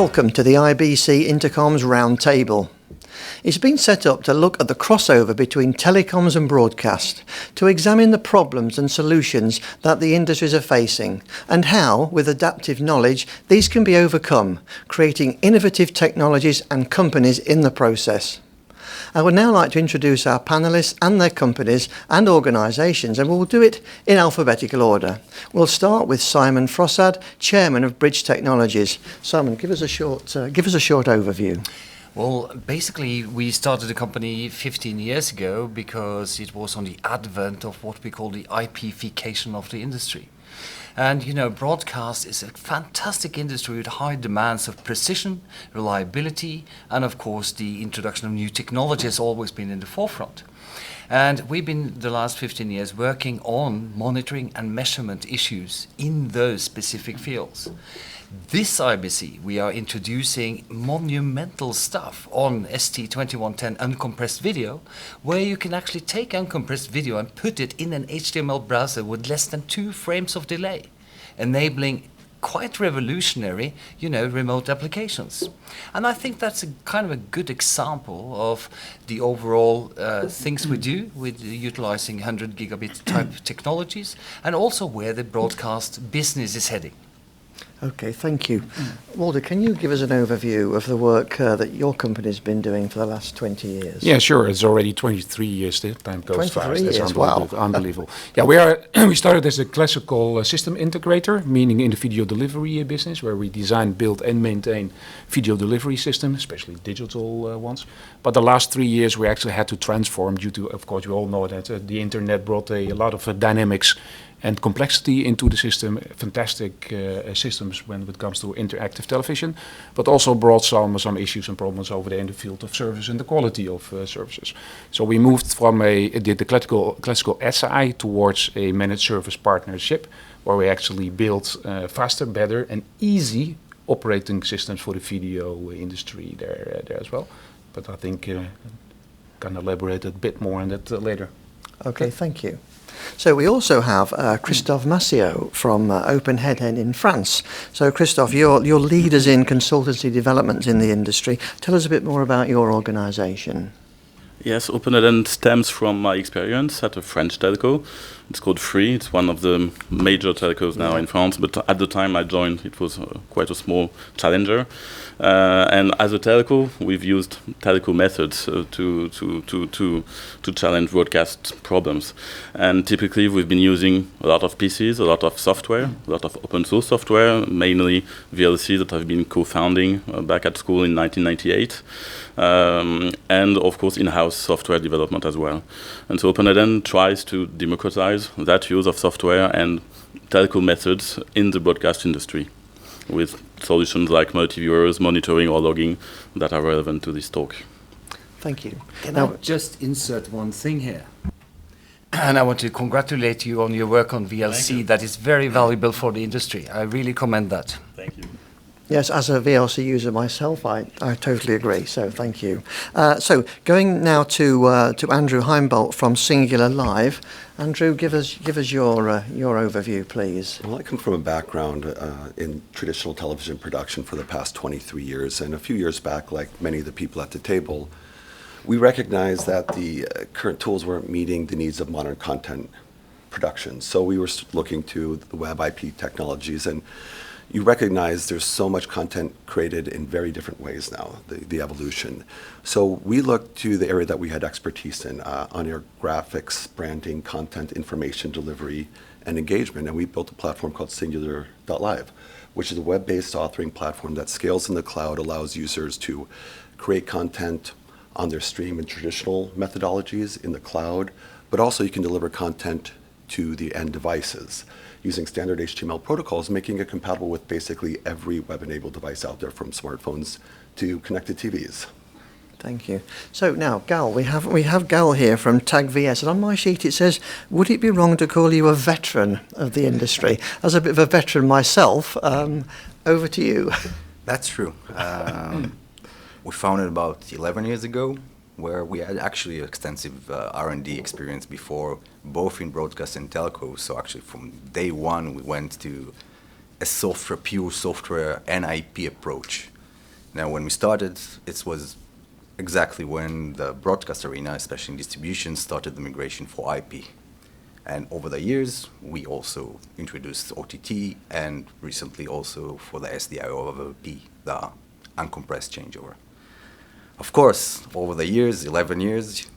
Welcome to the IBC Intercomms Roundtable. It's been set up to look at the crossover between telecoms and broadcast, to examine the problems and solutions that the industries are facing, and how, with adaptive knowledge, these can be overcome, creating innovative technologies and companies in the process. I would now like to introduce our panellists and their companies and organisations, and we'll do it in alphabetical order. We'll start with Simen Frostad, Chairman of Bridge Technologies. Simen, give us a short overview. Well, basically, we started the company 15 years ago because it was on the advent of what we call the IPification of the industry. And, you know, broadcast is a fantastic industry with high demands of precision, reliability, and, of course, the introduction of new technology has always been in the forefront. And we've been, the last 15 years, working on monitoring and measurement issues in those specific fields. This IBC, we are introducing monumental stuff on ST2110 uncompressed video, where you can actually take uncompressed video and put it in an HTML browser with less than 2 frames of delay, enabling quite revolutionary, remote applications. And I think that's a kind of a good example of the overall things we do with utilizing 100 gigabit type technologies, and also where the broadcast business is heading. Okay, thank you. Walter, can you give us an overview of the work that your company's been doing for the last 20 years? Yeah, sure. It's already 23 years. The time goes fast. 23 years, wow. Unbelievable. Yeah, we started as a classical system integrator, meaning in the video delivery business, where we design, build, and maintain video delivery systems, especially digital ones. But the last 3 years, we actually had to transform due to, of course, we all know that the internet brought a lot of dynamics and complexity into the system, fantastic systems when it comes to interactive television, but also brought some issues and problems over there in the field of service and the quality of services. So we moved from the classical SI towards a managed service partnership, where we actually built faster, better, and easy operating systems for the video industry there as well. But I think I can elaborate a bit more on that later. Okay, thank you. So we also have Christophe Massiot from Openhead in France. So Christophe, you're leaders in consultancy development in the industry. Tell us a bit more about your organisation. Yes, Openhead stems from my experience at a French telco. It's called Free. It's one of the major telcos now in France. But at the time I joined, it was quite a small challenger. And as a telco, we've used telco methods to challenge broadcast problems. And typically, we've been using a lot of PCs, a lot of software, a lot of open source software, mainly VLC that I've been co-founding back at school in 1998. And of course in-house software development as well. And so Openhead tries to democratize that use of software and telco methods in the broadcast industry with solutions like multi-viewers, monitoring or logging that are relevant to this talk. Thank you. Can I just insert one thing here? And I want to congratulate you on your work on VLC. That is very valuable for the industry. I really commend that. Thank you. Yes, as a VLC user myself, I totally agree, so thank you. So going now to Andrew Heimbolt from Singular Live. Andrew, give us your overview, please. Well, I come from a background in traditional television production for the past 23 years, and a few years back, like many of the people at the table, we recognized that the current tools weren't meeting the needs of modern content production. So we were looking to the web IP technologies, and you recognize there's so much content created in very different ways now, the evolution. So we looked to the area that we had expertise in, on-air graphics, branding, content, information delivery, and engagement. And we built a platform called Singular.live, which is a web-based authoring platform that scales in the cloud, allows users to create content on their stream in traditional methodologies in the cloud, but also you can deliver content to the end devices using standard HTML protocols, making it compatible with basically every web-enabled device out there, from smartphones to connected TVs. Thank you. So now, Gal, we have Gal here from Tag VS, and on my sheet it says, would it be wrong to call you a veteran of the industry? As a bit of a veteran myself, over to you. That's true. We founded about 11 years ago, where we had actually extensive R&D experience before, both in broadcast and telco. So actually from day one, we went to a pure software and IP approach. Now, when we started, it was exactly when the broadcast arena, especially in distribution, started the migration for IP. And over the years, we also introduced OTT, and recently also for the SDI over IP, the uncompressed changeover. Of course, over the years, 11 years,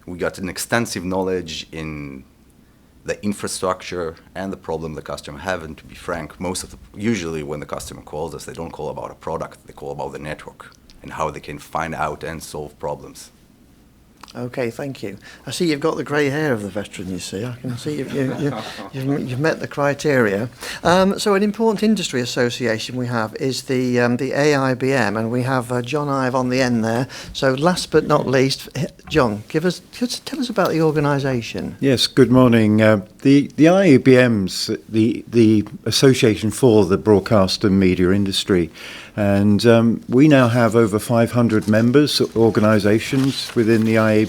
we got an extensive knowledge in the infrastructure and the problem the customer have. And to be frank, usually when the customer calls us, they don't call about a product, they call about the network and how they can find out and solve problems. Okay, thank you. I see you've got the grey hair of the veteran, you see. I can see you've met the criteria. So an important industry association we have is the IABM, and we have John Ive on the end there. So last but not least, John, tell us about the organisation. Yes, good morning. The IABM's the Association for the Broadcast and Media Industry, and we now have over 500 members, organisations within the IABM,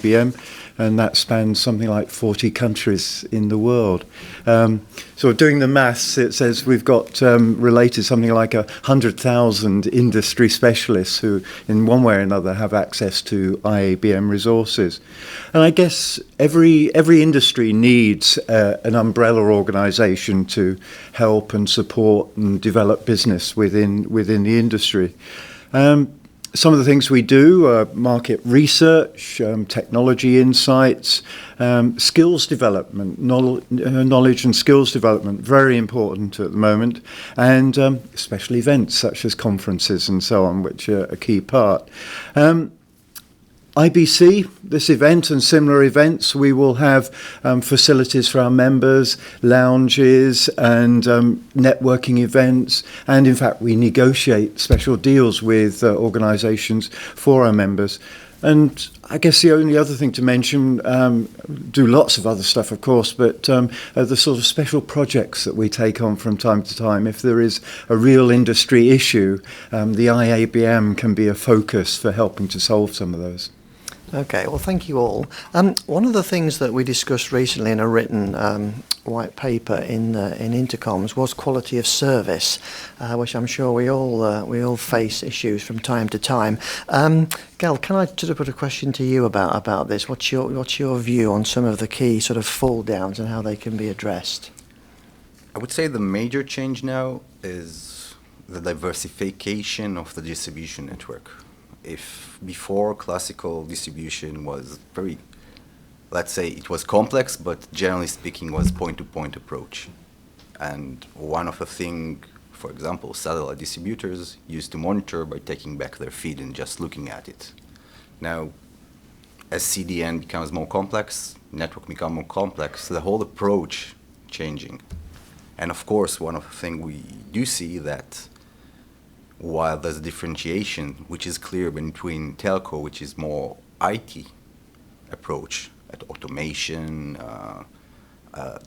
and that spans something like 40 countries in the world. So doing the maths, it says we've got related something like 100,000 industry specialists who, in one way or another, have access to IABM resources. And I guess every industry needs an umbrella organisation to help and support and develop business within the industry. Some of the things we do are market research, technology insights, skills development, knowledge and skills development, very important at the moment, and special events such as conferences and so on, which are a key part. IBC, this event and similar events, we will have facilities for our members, lounges and networking events, and in fact we negotiate special deals with organisations for our members. And I guess the only other thing to mention, do lots of other stuff of course, but the sort of special projects that we take on from time to time. If there is a real industry issue, the IABM can be a focus for helping to solve some of those. Okay, well, thank you all. One of the things that we discussed recently in a written white paper in Intercomms was quality of service, which I'm sure we all face issues from time to time. Gal, can I sort of put a question to you about this? What's your view on some of the key sort of fall downs and how they can be addressed? I would say the major change now is the diversification of the distribution network. If before classical distribution was very, let's say it was complex, but generally speaking was point-to-point approach. And one of the things, for example, satellite distributors used to monitor by taking back their feed and just looking at it. Now, as CDN becomes more complex, network becomes more complex, the whole approach changing. And of course, one of the things we do see that while there's a differentiation, which is clear between telco, which is more IT approach at automation,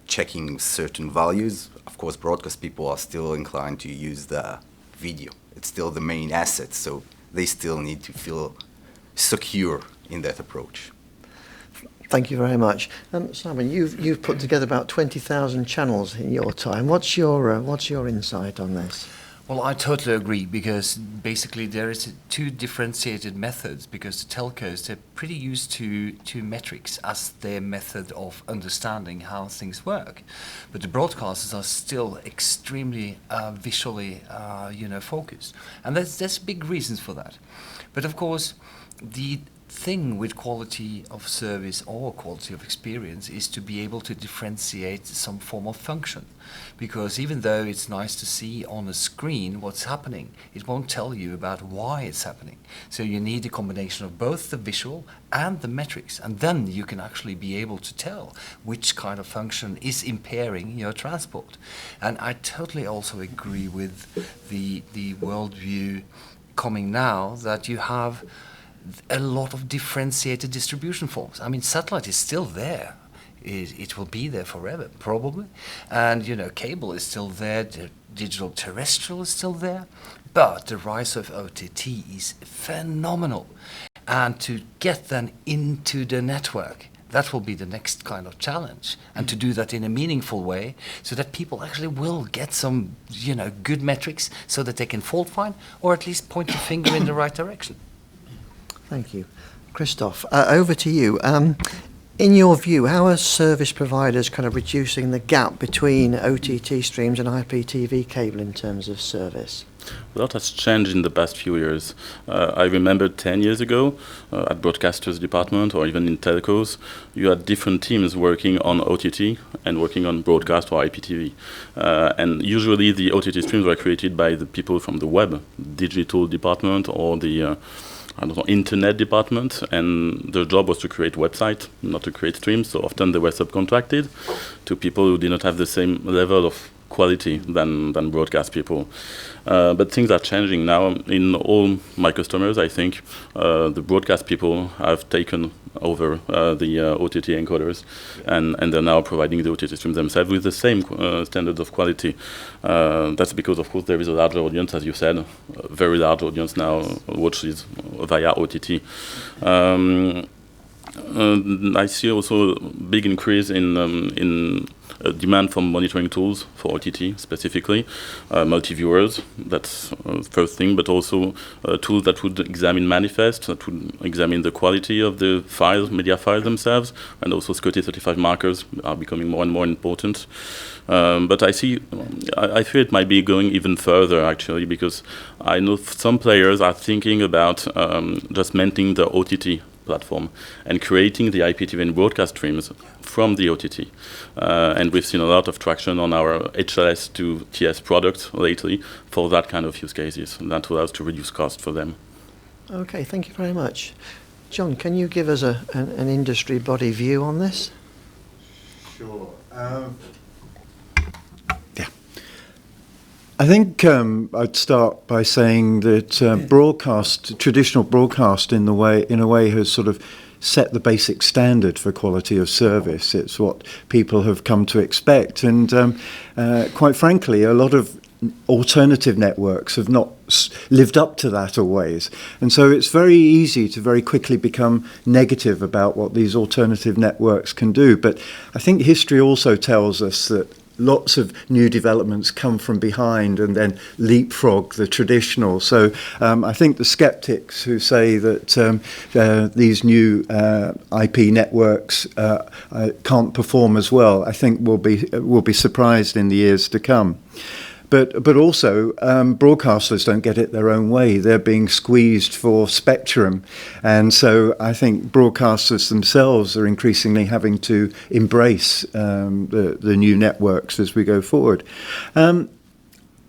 checking certain values. Of course, broadcast people are still inclined to use the video. It's still the main asset, so they still need to feel secure in that approach. Thank you very much. Simen, you've put together about 20,000 channels in your time. What's your insight on this? Well, I totally agree, because basically there is two differentiated methods, because the telcos, they're pretty used to metrics as their method of understanding how things work. But the broadcasters are still extremely visually focused. And there's big reasons for that. But of course, the thing with quality of service or quality of experience is to be able to differentiate some form of function, because even though it's nice to see on a screen what's happening, it won't tell you about why it's happening. So you need a combination of both the visual and the metrics, and then you can actually be able to tell which kind of function is impairing your transport. And I totally also agree with the worldview coming now that you have a lot of differentiated distribution forms. I mean, satellite is still there. It will be there forever, probably. And, cable is still there, the digital terrestrial is still there. But the rise of OTT is phenomenal. And to get them into the network, that will be the next kind of challenge, and to do that in a meaningful way, so that people actually will get some, good metrics, so that they can fault find or at least point the finger in the right direction. Thank you. Christoph, over to you. In your view, how are service providers kind of reducing the gap between OTT streams and IPTV cable in terms of service? A lot has changed in the past few years. I remember 10 years ago, at broadcasters department or even in telcos, you had different teams working on OTT and working on broadcast or IPTV. And usually the OTT streams were created by the people from the web, digital department or the internet department, and their job was to create websites, not to create streams. So often they were subcontracted to people who did not have the same level of quality than broadcast people. But things are changing now. In all my customers, I think the broadcast people have taken over the OTT encoders, and they're now providing the OTT streams themselves with the same standards of quality. That's because, of course, there is a larger audience, as you said, a very large audience now watches via OTT. I see also a big increase in demand for monitoring tools for OTT specifically, multi-viewers, that's first thing, but also tools that would examine manifest, that would examine the quality of the files, media files themselves, and also SCOTY-35 markers are becoming more and more important. But I feel it might be going even further, actually, because I know some players are thinking about just maintaining the OTT platform and creating the IPTV and broadcast streams from the OTT. And we've seen a lot of traction on our HLS to TS product lately for that kind of use cases. And that allows to reduce cost for them. Okay, thank you very much. John, can you give us an industry body view on this? Sure. I think I'd start by saying that traditional broadcast in a way has sort of set the basic standard for quality of service. It's what people have come to expect, and quite frankly, a lot of alternative networks have not lived up to that always. And so it's very easy to very quickly become negative about what these alternative networks can do. But I think history also tells us that lots of new developments come from behind and then leapfrog the traditional. So I think the skeptics who say that these new IP networks can't perform as well, I think will be surprised in the years to come. But also, broadcasters don't get it their own way. They're being squeezed for spectrum. And so I think broadcasters themselves are increasingly having to embrace the new networks as we go forward.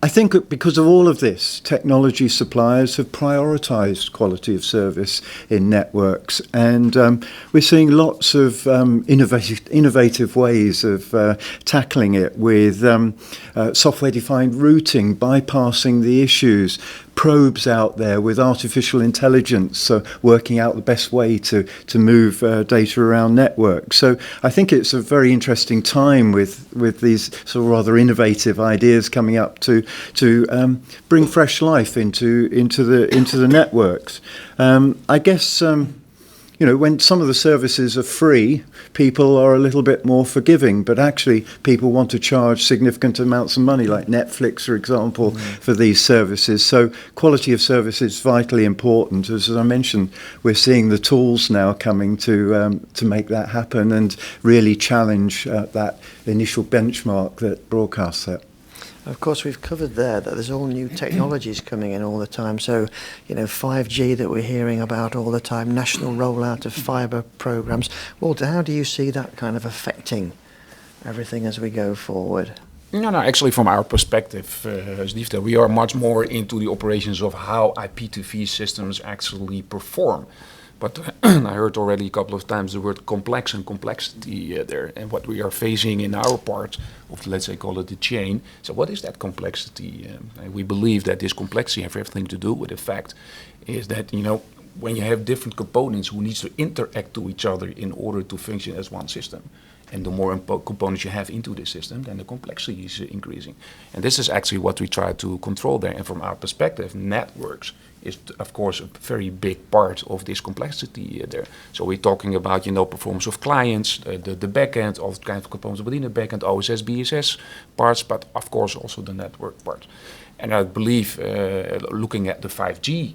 I think because of all of this, technology suppliers have prioritized quality of service in networks, and we're seeing lots of innovative ways of tackling it with software-defined routing, bypassing the issues, probes out there with artificial intelligence, working out the best way to move data around networks. So I think it's a very interesting time with these sort of rather innovative ideas coming up to bring fresh life into the networks. I guess when some of the services are free, people are a little bit more forgiving, but actually people want to charge significant amounts of money, like Netflix, for example, for these services. So quality of service is vitally important. As I mentioned, we're seeing the tools now coming to make that happen and really challenge that initial benchmark that broadcast set. Of course, we've covered there that there's all new technologies coming in all the time. So, 5G that we're hearing about all the time, national rollout of fibre programs. Walter, how do you see that kind of affecting everything as we go forward? No, actually from our perspective, Steve, we are much more into the operations of how IPTV systems actually perform. But I heard already a couple of times the word complex and complexity there, and what we are facing in our part of, let's say, call it the chain. So what is that complexity? We believe that this complexity has everything to do with the fact is that, when you have different components who needs to interact to each other in order to function as one system. And the more components you have into this system, then the complexity is increasing. And this is actually what we try to control there. And from our perspective, networks is, of course, a very big part of this complexity there. So we're talking about, performance of clients, the backend, all kinds of components within the backend, OSS, BSS parts, but of course also the network part. And I believe, looking at the 5G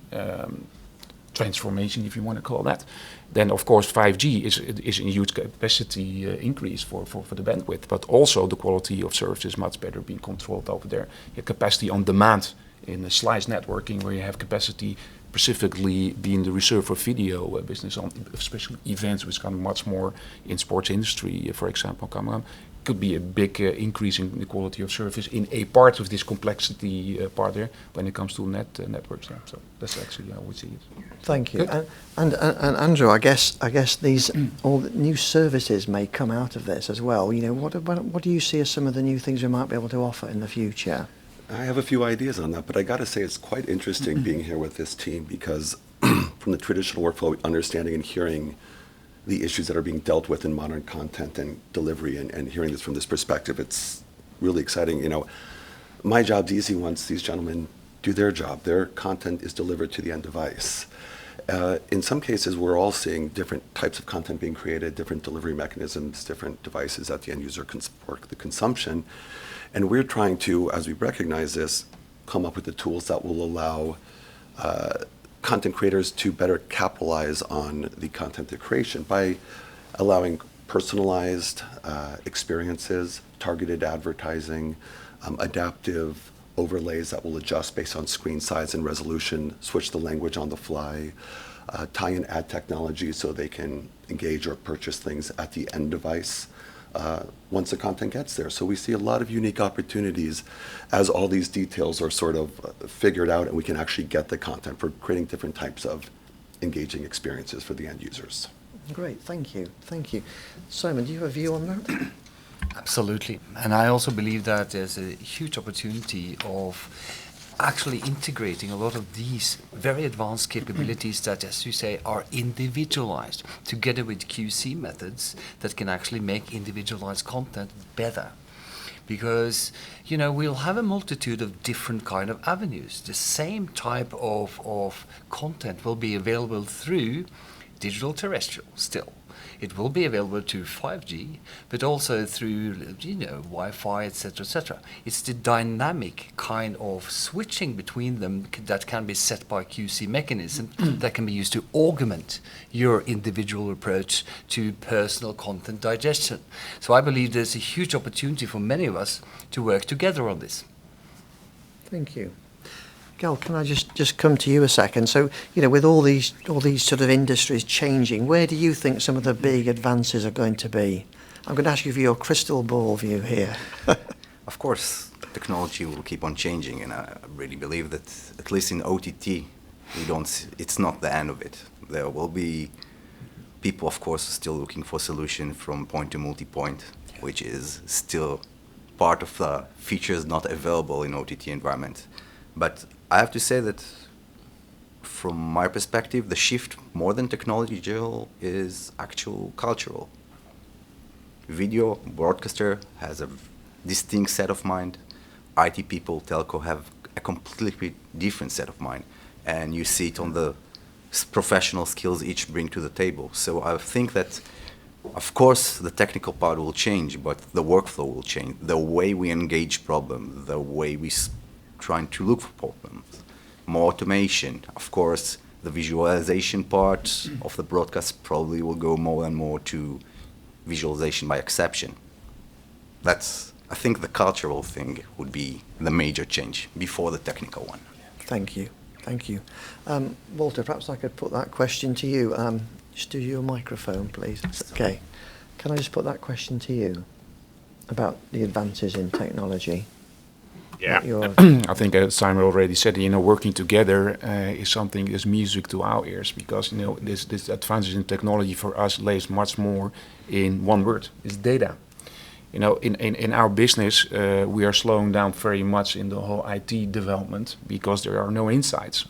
transformation, if you want to call that, then of course 5G is a huge capacity increase for the bandwidth, but also the quality of service is much better being controlled over there. Your capacity on demand in the slice networking, where you have capacity specifically being the reserve for video business on especially events, which come much more in sports industry, for example, come on. Could be a big increase in the quality of service in a part of this complexity part there when it comes to networks. So that's actually how we see it. Thank you. And Andrew, I guess these all the new services may come out of this as well. What do you see as some of the new things we might be able to offer in the future? I have a few ideas on that, but I got to say it's quite interesting being here with this team because from the traditional workflow, understanding and hearing the issues that are being dealt with in modern content and delivery and hearing this from this perspective, it's really exciting. My job's easy once these gentlemen do their job. Their content is delivered to the end device. In some cases, we're all seeing different types of content being created, different delivery mechanisms, different devices that the end user can support the consumption. And we're trying to, as we recognize this, come up with the tools that will allow content creators to better capitalize on the content they're creation by allowing personalized experiences, targeted advertising, adaptive overlays that will adjust based on screen size and resolution, switch the language on the fly, tie in ad technology so they can engage or purchase things at the end device once the content gets there. So we see a lot of unique opportunities as all these details are sort of figured out and we can actually get the content for creating different types of engaging experiences for the end users. Great, thank you. Simen, do you have a view on that? Absolutely. And I also believe that there's a huge opportunity of actually integrating a lot of these very advanced capabilities that, as you say, are individualized together with QC methods that can actually make individualized content better. Because, we'll have a multitude of different kind of avenues. The same type of content will be available through digital terrestrial still. It will be available to 5G, but also through, Wi-Fi, etc., etc. It's the dynamic kind of switching between them that can be set by QC mechanism that can be used to augment your individual approach to personal content digestion. So I believe there's a huge opportunity for many of us to work together on this. Thank you. Gal, can I just come to you a second? So, with all these sort of industries changing, where do you think some of the big advances are going to be? I'm going to ask you for your crystal ball view here. Of course, technology will keep on changing, and I really believe that at least in OTT, it's not the end of it. There will be people, of course, still looking for solution from point to multi-point, which is still part of the features not available in OTT environment. But I have to say that from my perspective, the shift more than technological is actual cultural. Video broadcaster has a distinct set of mind. IT people, telco have a completely different set of mind. And you see it on the professional skills each bring to the table. So I think that, of course, the technical part will change, but the workflow will change. The way we engage problems, the way we trying to look for problems, more automation. Of course, the visualization part of the broadcast probably will go more and more to visualization by exception. I think the cultural thing would be the major change before the technical one. Thank you. Walter, perhaps I could put that question to you. Just do your microphone, please. Okay. Can I just put that question to you about the advances in technology? Yeah, I think Simen already said, working together is something is music to our ears because, this advances in technology for us lays much more in one word, it's data. You know, in our business, we are slowing down very much in the whole IT development because there are no insights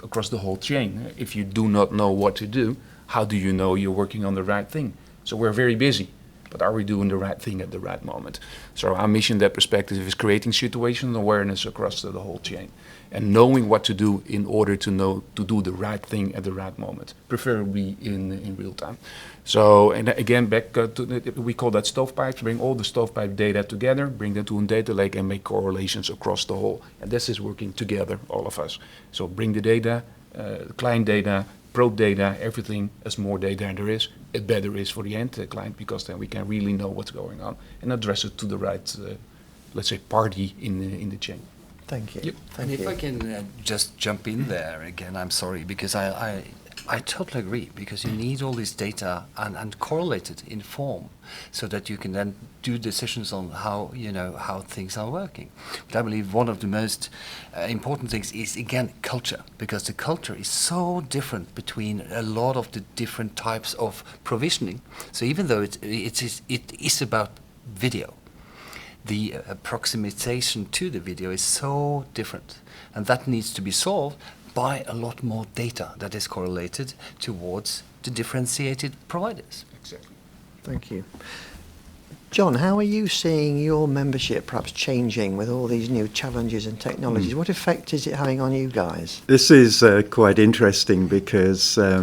across the whole chain. If you do not know what to do, how do you know you're working on the right thing? So we're very busy, but are we doing the right thing at the right moment? So our mission in that perspective is creating situational awareness across the whole chain and knowing what to do in order to do the right thing at the right moment, preferably in real time. So, and again, back we call that stovepipes, bring all the stovepipe data together, bring them to a data lake and make correlations across the whole. And this is working together, all of us. So bring the data, client data, probe data, everything. As more data there is, it better is for the end client, because then we can really know what's going on and address it to the right, let's say, party in the chain. Thank you. Yep. And if I can just jump in there again, I'm sorry, because I totally agree, because you need all this data and correlate it in form so that you can then do decisions on how things are working. But I believe one of the most important things is, again, culture, because the culture is so different between a lot of the different types of provisioning. So even though it is about video, the approximation to the video is so different, and that needs to be solved by a lot more data that is correlated towards the differentiated providers. Exactly. Thank you. John, how are you seeing your membership perhaps changing with all these new challenges and technologies? What effect is it having on you guys? This is quite interesting because a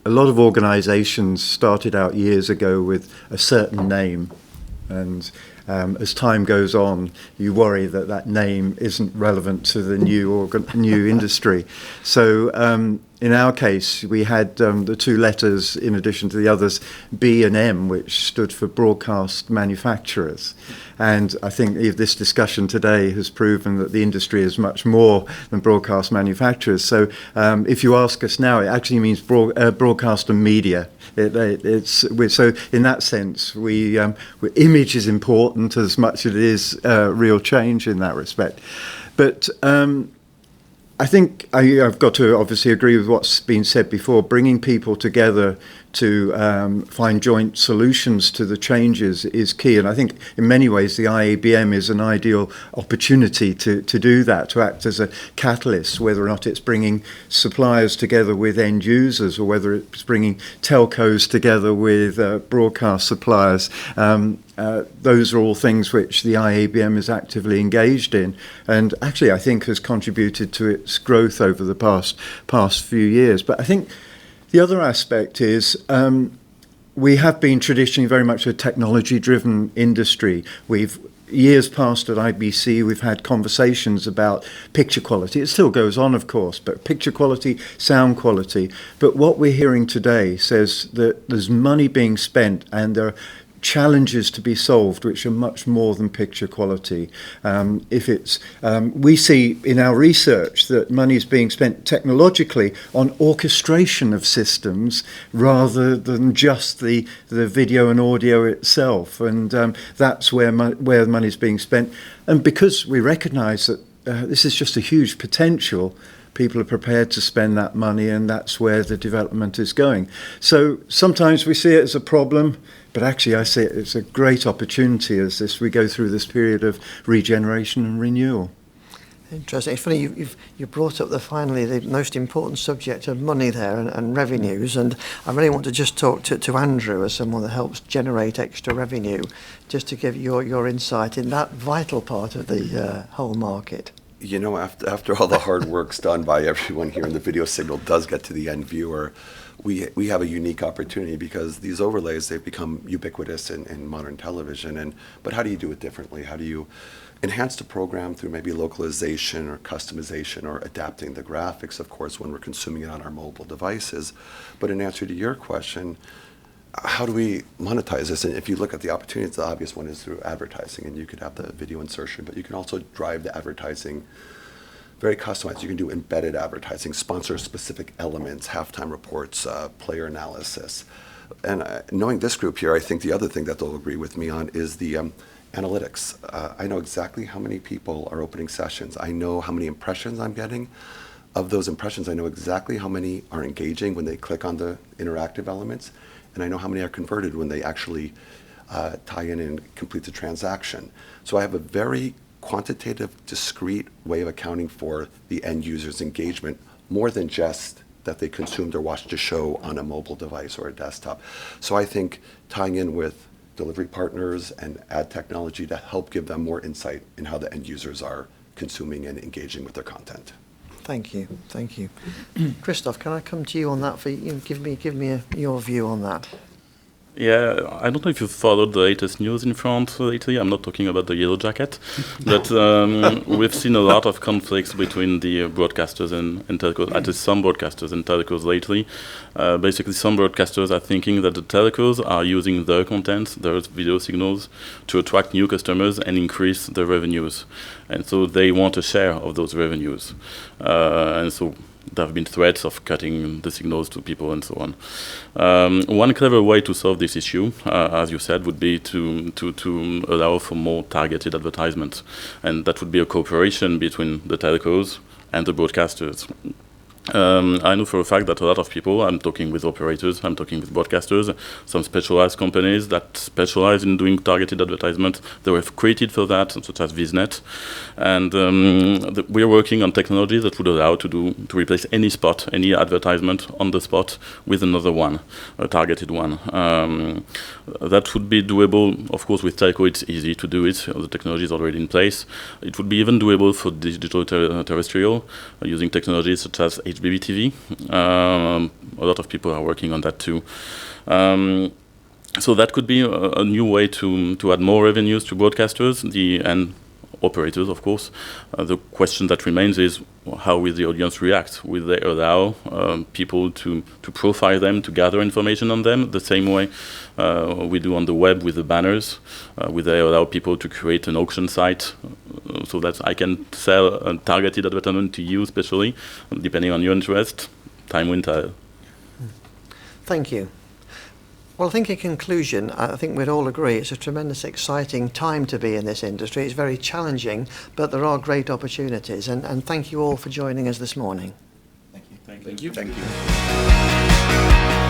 lot of organisations started out years ago with a certain name, and as time goes on, you worry that that name isn't relevant to the new industry. So in our case, we had the two letters in addition to the others, B and M, which stood for broadcast manufacturers. And I think this discussion today has proven that the industry is much more than broadcast manufacturers. So if you ask us now, it actually means broadcast and media. So in that sense, image is important as much as it is real change in that respect. But I think I've got to obviously agree with what's been said before. Bringing people together to find joint solutions to the changes is key. And I think in many ways the IABM is an ideal opportunity to do that, to act as a catalyst, whether or not it's bringing suppliers together with end users or whether it's bringing telcos together with broadcast suppliers. Those are all things which the IABM is actively engaged in, and actually I think has contributed to its growth over the past few years. But I think the other aspect is we have been traditionally very much a technology-driven industry. Years past at IBC, we've had conversations about picture quality. It still goes on, of course, but picture quality, sound quality. But what we're hearing today says that there's money being spent and there are challenges to be solved which are much more than picture quality. We see in our research that money is being spent technologically on orchestration of systems rather than just the video and audio itself, and that's where the money is being spent. And because we recognise that this is just a huge potential, people are prepared to spend that money, and that's where the development is going. So sometimes we see it as a problem, but actually I see it as a great opportunity as we go through this period of regeneration and renewal. Interesting. It's funny you brought up finally the most important subject of money there and revenues, and I really want to just talk to Andrew as someone that helps generate extra revenue, just to give your insight in that vital part of the whole market. You know, after all the hard work's done by everyone here and the video signal does get to the end viewer, we have a unique opportunity because these overlays, they've become ubiquitous in modern television. But how do you do it differently? How do you enhance the program through maybe localization or customization or adapting the graphics, of course, when we're consuming it on our mobile devices? But in answer to your question, how do we monetize this? And if you look at the opportunities, the obvious one is through advertising, and you could have the video insertion, but you can also drive the advertising very customized. You can do embedded advertising, sponsor specific elements, halftime reports, player analysis. And knowing this group here, I think the other thing that they'll agree with me on is the analytics. I know exactly how many people are opening sessions. I know how many impressions I'm getting. Of those impressions, I know exactly how many are engaging when they click on the interactive elements. And I know how many are converted when they actually tie in and complete the transaction. So I have a very quantitative, discrete way of accounting for the end user's engagement, more than just that they consumed or watched a show on a mobile device or a desktop. So I think tying in with delivery partners and ad technology to help give them more insight in how the end users are consuming and engaging with their content. Thank you, thank you. Christoph, can I come to you on that? Give me your view on that. Yeah, I don't know if you followed the latest news in France lately. I'm not talking about the Yellowjacket, but we've seen a lot of conflicts between the broadcasters and telcos, at least some broadcasters and telcos lately. Basically, some broadcasters are thinking that the telcos are using their content, their video signals, to attract new customers and increase their revenues. And so they want a share of those revenues. And so there have been threats of cutting the signals to people and so on. One clever way to solve this issue, as you said, would be to allow for more targeted advertisements. And that would be a cooperation between the telcos and the broadcasters. I know for a fact that a lot of people, I'm talking with operators, I'm talking with broadcasters, some specialized companies that specialize in doing targeted advertisements, they were created for that, such as Visnet. And we're working on technology that would allow to replace any spot, any advertisement on the spot with another one, a targeted one. That would be doable, of course, with telco it's easy to do it, the technology is already in place. It would be even doable for digital terrestrial, using technologies such as HBB TV. A lot of people are working on that too. So that could be a new way to add more revenues to broadcasters and operators, of course. The question that remains is, how will the audience react? Will they allow people to profile them, to gather information on them, the same way we do on the web with the banners? Will they allow people to create an auction site so that I can sell a targeted advertisement to you, especially, depending on your interest? Time will tell. Thank you. Well, I think in conclusion, I think we'd all agree it's a tremendous exciting time to be in this industry. It's very challenging, but there are great opportunities. And thank you all for joining us this morning. Thank you. Thank you.